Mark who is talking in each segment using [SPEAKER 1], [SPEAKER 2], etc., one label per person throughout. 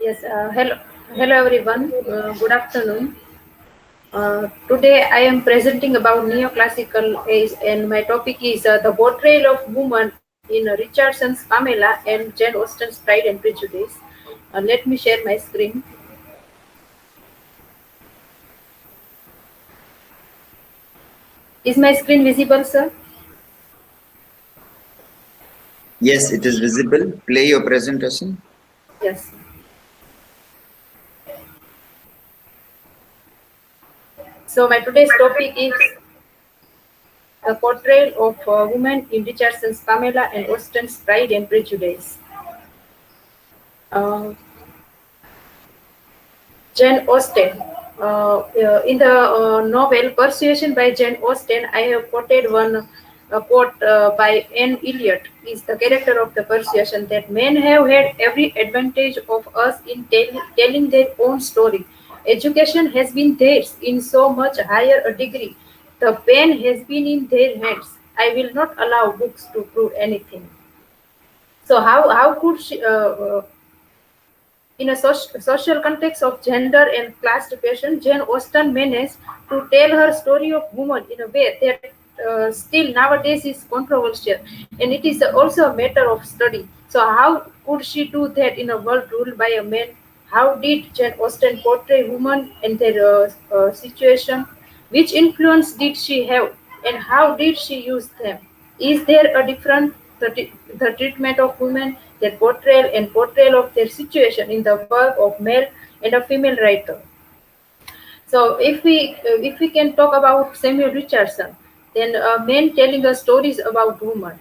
[SPEAKER 1] Yes, hello everyone. Good afternoon. Today I am presenting about neoclassical age, and my topic is the portrayal of woman in Richardson's Pamela and Jane Austen's Pride and Prejudice. Let me share my screen. Is my screen visible, sir?
[SPEAKER 2] Yes, it is visible. Play your presentation.
[SPEAKER 1] Yes. So my today's topic is the portrayal of women in Richardson's Pamela and Austen's Pride and Prejudice. Uh, Jane Austen. In the novel Persuasion by Jane Austen, I have quoted one quote by Anne Elliot, is the character of the Persuasion, that men have had every advantage of us in telling their own story. Education has been theirs in so much higher a degree. The pen has been in their hands. I will not allow books to prove anything. So how could in a social context of gender and class division, Jane Austen managed to tell her story of woman in a way that still nowadays is controversial, and it is also a matter of study. So, how could she do that in a world ruled by a man? How did Jane Austen portray women and their situation? Which influence did she have, and how did she use them? Is there a different the treatment of women, their portrayal of their situation in the work of male and a female writer? So if we can talk about Samuel Richardson, then men telling us stories about women.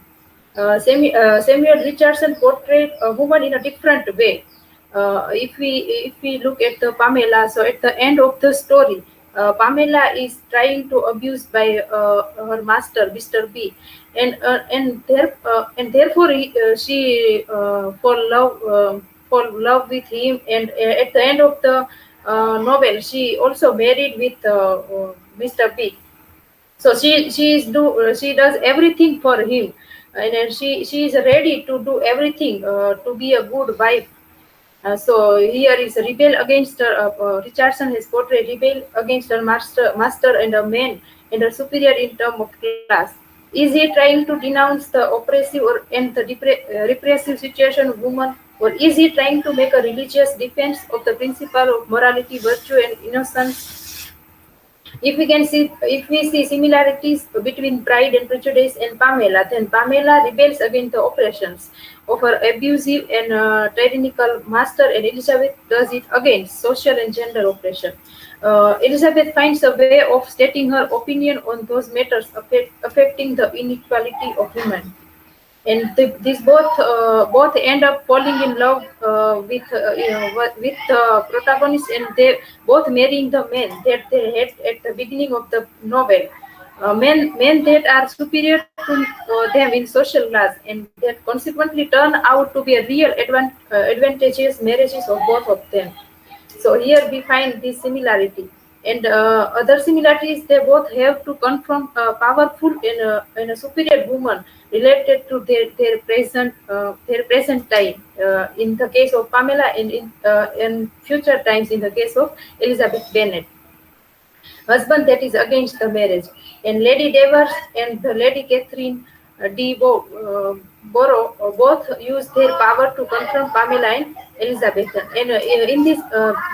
[SPEAKER 1] Samuel Richardson portrayed a woman in a different way. If we look at the Pamela, so at the end of the story, Pamela is trying to abuse by her master, Mr. B, and therefore she fall love with him, and at the end of the novel, she also married with Mr. B. So she does everything for him, and then she is ready to do everything to be a good wife. So here is a rebel against her. Richardson has portrayed rebel against her master and a man and a superior in term of class. Is he trying to denounce the oppressive and the repressive situation of women, or is he trying to make a religious defense of the principle of morality, virtue, and innocence? If we see similarities between Pride and Prejudice and Pamela, then Pamela rebels against the oppressions of her abusive and tyrannical master, and Elizabeth does it against social and gender oppression. Elizabeth finds a way of stating her opinion on those matters affecting the inequality of women, and these both end up falling in love with the protagonist, and they both marrying the men that they had at the beginning of the novel. Men that are superior to them in social class, and that consequently turn out to be a real advantageous marriages of both of them. So here we find this similarity, and other similarities, they both have to confront a powerful and a superior woman related to their present time. In the case of Pamela, and in future times in the case of Elizabeth Bennet, husband that is against the marriage, and Lady Devers and the Lady Catherine Borough both use their power to confront Pamela and Elizabeth. And in this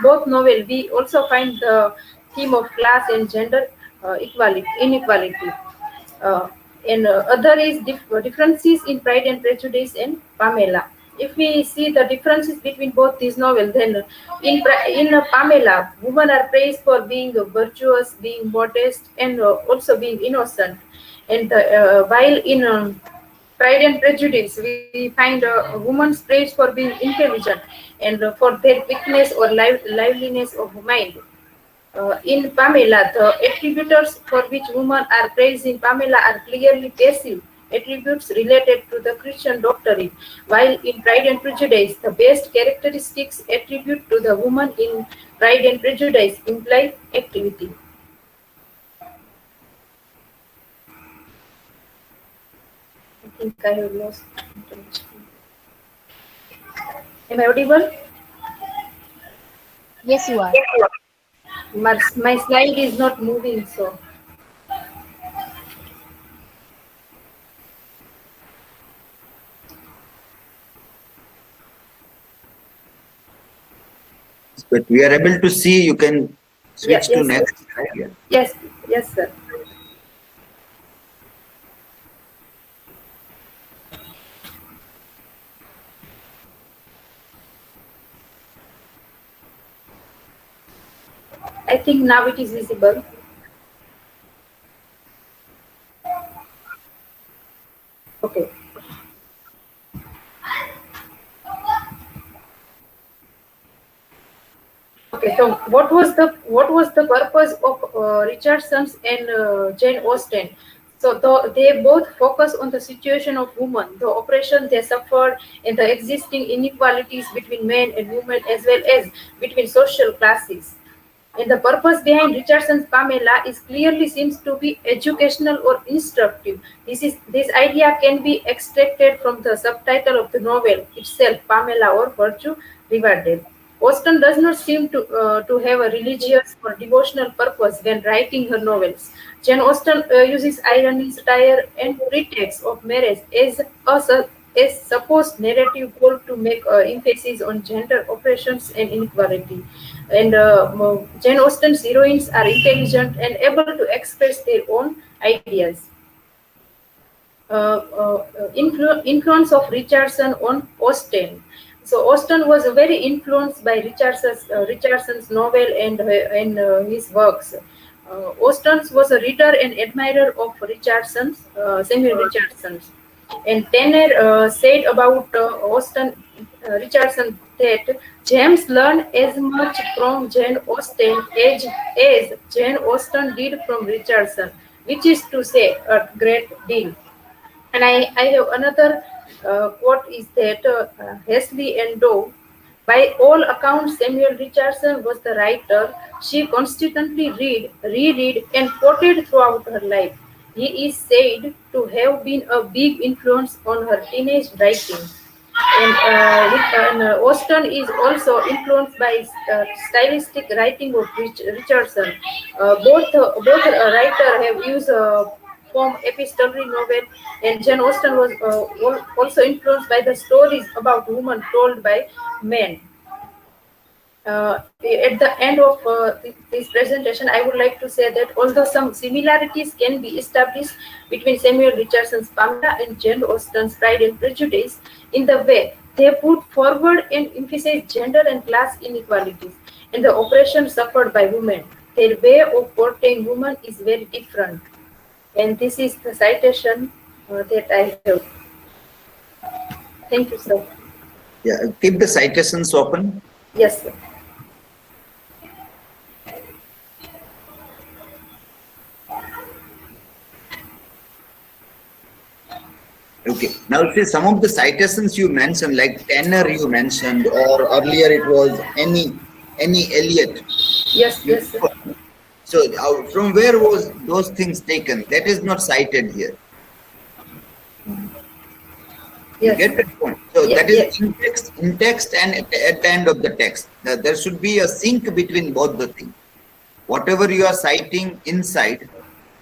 [SPEAKER 1] both novel, we also find the theme of class and gender inequality. Uh, and other is differences in Pride and Prejudice and Pamela. If we see the differences between both these novels, then in Pamela, women are praised for being virtuous, being modest, and also being innocent. And while in Pride and Prejudice, we find a woman's praised for being intelligent and for their quickness or liveliness of mind. In Pamela, the attributes for which women are praised in Pamela are clearly passive attributes related to the Christian doctrine, while in Pride and Prejudice, the best characteristics attribute to the woman in Pride and Prejudice imply activity. I think I have lost. Am I audible?
[SPEAKER 3] Yes, you are.
[SPEAKER 1] My slide is not moving, so
[SPEAKER 2] But we are able to see. You can
[SPEAKER 1] yeah,
[SPEAKER 2] switch to
[SPEAKER 1] yes, yes,
[SPEAKER 2] next slide. Yeah.
[SPEAKER 1] yes, yes, sir. I think now it is visible. Okay. Okay, so what was the purpose of Richardson's and Jane Austen? So they both focus on the situation of women, the oppression they suffered, and the existing inequalities between men and women, as well as between social classes. And the purpose behind Richardson's Pamela is clearly seems to be educational or instructive. This idea can be extracted from the subtitle of the novel itself, Pamela or Virtue Rewarded. Austen does not seem to have a religious or devotional purpose when writing her novels. Jane Austen uses irony, satire, and pretext of marriage as supposed narrative goal to make emphasis on gender oppressions and inequality. And Jane Austen's heroines are intelligent and able to express their own ideas. Influence of Richardson on Austen. So Austen was very influenced by Richardson's novel and his works. Austen was a reader and admirer of Samuel Richardson's. And Tanner said about Richardson that James learned as much from Jane Austen as Jane Austen did from Richardson, which is to say a great deal. And I have another quote is that Hesley and Doe, by all accounts, Samuel Richardson was the writer she constantly reread, and quoted throughout her life. He is said to have been a big influence on her teenage writing. And Austen is also influenced by stylistic writing of Richardson. Both writer have used form epistolary novel, and Jane Austen was also influenced by the stories about women told by men. At the end of this presentation, I would like to say that although some similarities can be established between Samuel Richardson's Pamela and Jane Austen's Pride and Prejudice in the way they put forward and emphasize gender and class inequalities and the oppression suffered by women, their way of portraying women is very different. And this is the citation that I have. Thank you, sir.
[SPEAKER 2] Yeah. Keep the citations open.
[SPEAKER 1] Yes, sir.
[SPEAKER 2] Okay. Now, see, some of the citations you mentioned, like Tanner you mentioned, or earlier it was any Eliot.
[SPEAKER 1] Yes, yes, sir.
[SPEAKER 2] So, from where was those things taken? That is not cited here. You
[SPEAKER 1] Yes.
[SPEAKER 2] get the point. So
[SPEAKER 1] Yeah,
[SPEAKER 2] that is
[SPEAKER 1] yes.
[SPEAKER 2] in text and at the end of the text. There should be a sync between both the things. Whatever you are citing inside,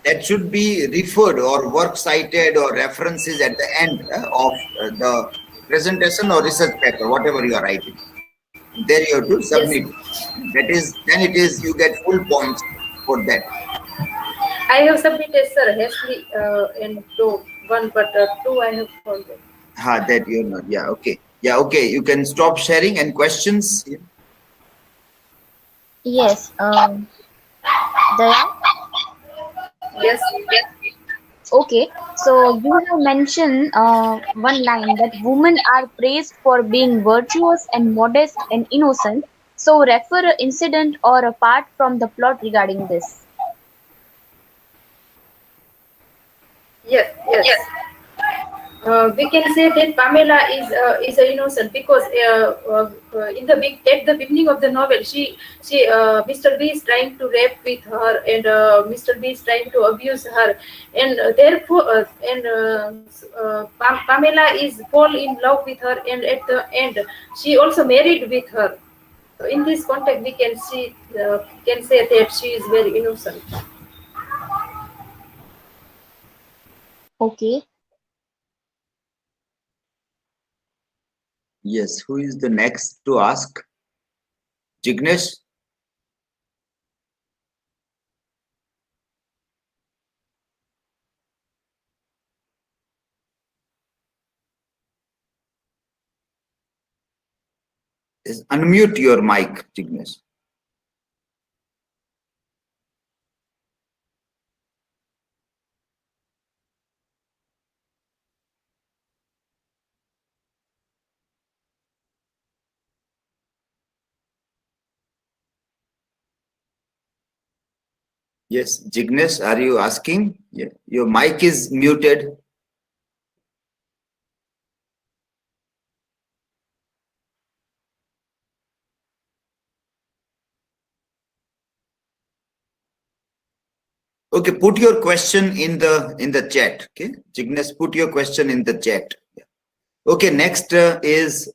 [SPEAKER 2] that should be referred or work cited or references at the end of the presentation or research paper, whatever you are writing. There you have to
[SPEAKER 1] Yes.
[SPEAKER 2] submit. That is, then it is, you get full points for that.
[SPEAKER 1] I have submitted, sir, Hesley and two, one, but two I have forgotten.
[SPEAKER 2] That you're not. Yeah, okay. Yeah, okay. You can stop sharing and questions.
[SPEAKER 3] Yes. Daya?
[SPEAKER 1] Yes.
[SPEAKER 3] Okay. So you have mentioned one line that women are praised for being virtuous and modest and innocent. So refer an incident or a part from the plot regarding this.
[SPEAKER 1] Yes, yes. We can say that Pamela is a innocent because in the at the beginning of the novel, Mr. B is trying to rape with her, and Mr. B is trying to abuse her, and Pamela is fall in love with her, and at the end, she also married with her. In this context, we can say that she is very innocent.
[SPEAKER 3] Okay.
[SPEAKER 2] Yes, who is the next to ask? Jignesh? Unmute your mic, Jignesh. Yes, Jignesh, are you asking? Yeah. Your mic is muted. Okay, put your question in the chat. Okay, Jignesh, put your question in the chat. Okay, next is